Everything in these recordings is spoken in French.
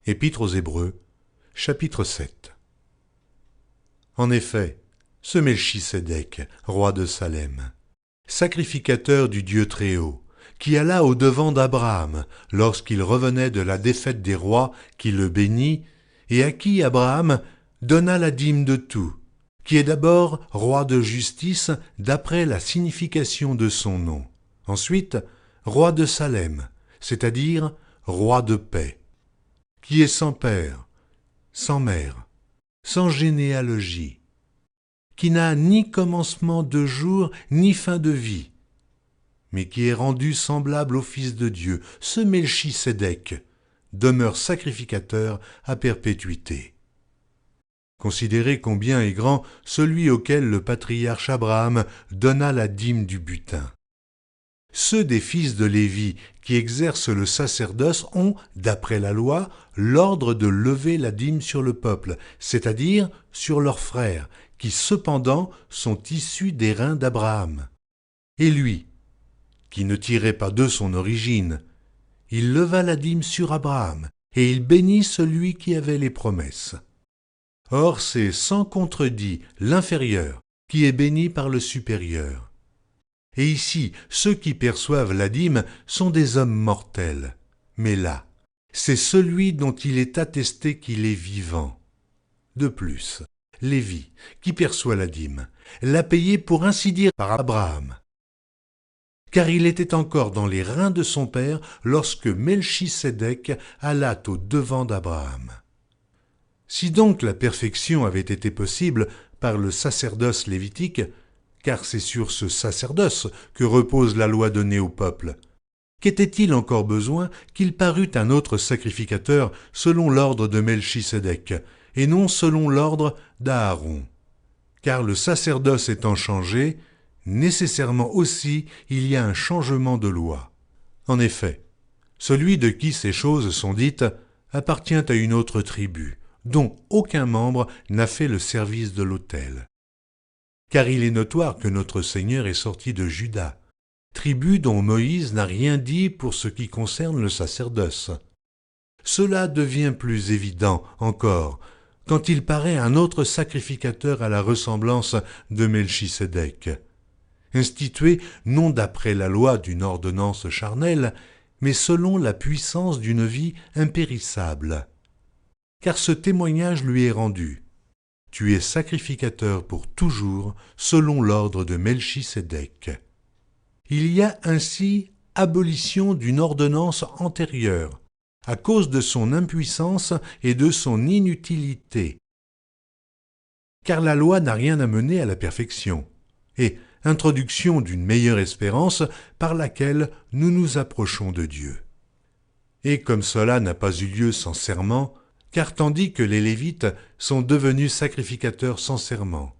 Épître aux Hébreux, chapitre 7. En effet, ce Melchisédek, roi de Salem, sacrificateur du Dieu Très-Haut, qui alla au-devant d'Abraham lorsqu'il revenait de la défaite des rois, qui le bénit, et à qui Abraham donna la dîme de tout, qui est d'abord roi de justice d'après la signification de son nom, ensuite roi de Salem, c'est-à-dire roi de paix, qui est sans père, sans mère, sans généalogie, qui n'a ni commencement de jour ni fin de vie, mais qui est rendu semblable au Fils de Dieu, ce Melchisédek, demeure sacrificateur à perpétuité. Considérez combien est grand celui auquel le patriarche Abraham donna la dîme du butin. Ceux des fils de Lévi qui exercent le sacerdoce ont, d'après la loi, l'ordre de lever la dîme sur le peuple, c'est-à-dire sur leurs frères, qui cependant sont issus des reins d'Abraham. Et lui, qui ne tirait pas de son origine, il leva la dîme sur Abraham, et il bénit celui qui avait les promesses. Or c'est sans contredit l'inférieur qui est béni par le supérieur. Et ici, ceux qui perçoivent la dîme sont des hommes mortels. Mais là, c'est celui dont il est attesté qu'il est vivant. De plus, Lévi, qui perçoit la dîme, l'a payée pour ainsi dire par Abraham. Car il était encore dans les reins de son père lorsque Melchisédek alla au-devant d'Abraham. Si donc la perfection avait été possible par le sacerdoce lévitique, car c'est sur ce sacerdoce que repose la loi donnée au peuple, qu'était-il encore besoin qu'il parût un autre sacrificateur selon l'ordre de Melchisédek, et non selon l'ordre d'Aaron? Car le sacerdoce étant changé, nécessairement aussi il y a un changement de loi. En effet, celui de qui ces choses sont dites appartient à une autre tribu, dont aucun membre n'a fait le service de l'autel. Car il est notoire que notre Seigneur est sorti de Juda, tribu dont Moïse n'a rien dit pour ce qui concerne le sacerdoce. Cela devient plus évident encore quand il paraît un autre sacrificateur à la ressemblance de Melchisédek, institué non d'après la loi d'une ordonnance charnelle, mais selon la puissance d'une vie impérissable. Car ce témoignage lui est rendu. Tu es sacrificateur pour toujours, selon l'ordre de Melchisédek. Il y a ainsi abolition d'une ordonnance antérieure, à cause de son impuissance et de son inutilité. Car la loi n'a rien amené à la perfection, et introduction d'une meilleure espérance par laquelle nous nous approchons de Dieu. Et comme cela n'a pas eu lieu sans serment, car tandis que les Lévites sont devenus sacrificateurs sans serment,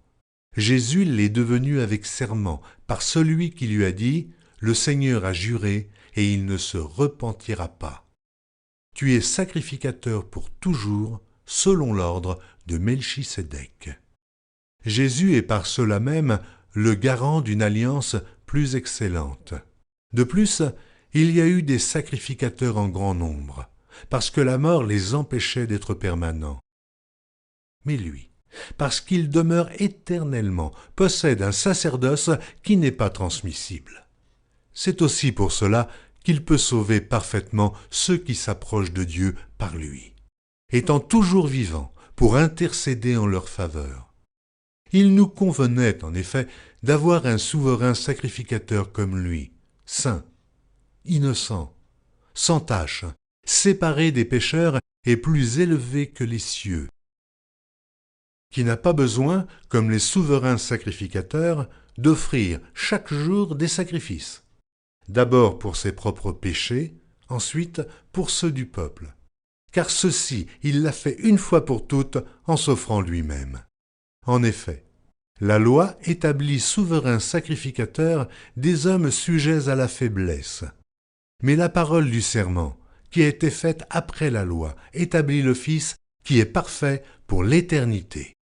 Jésus l'est devenu avec serment, par celui qui lui a dit « Le Seigneur a juré, et il ne se repentira pas. Tu es sacrificateur pour toujours, selon l'ordre de Melchisédek. » Jésus est par cela même le garant d'une alliance plus excellente. De plus, il y a eu des sacrificateurs en grand nombre, parce que la mort les empêchait d'être permanents. Mais lui, parce qu'il demeure éternellement, possède un sacerdoce qui n'est pas transmissible. C'est aussi pour cela qu'il peut sauver parfaitement ceux qui s'approchent de Dieu par lui, étant toujours vivant pour intercéder en leur faveur. Il nous convenait, en effet, d'avoir un souverain sacrificateur comme lui, saint, innocent, sans tache, séparé des pécheurs et plus élevé que les cieux, qui n'a pas besoin, comme les souverains sacrificateurs, d'offrir chaque jour des sacrifices, d'abord pour ses propres péchés, ensuite pour ceux du peuple, car ceci il l'a fait une fois pour toutes en s'offrant lui-même. En effet, la loi établit souverains sacrificateurs des hommes sujets à la faiblesse, mais la parole du serment, qui a été faite après la loi, établit le Fils qui est parfait pour l'éternité.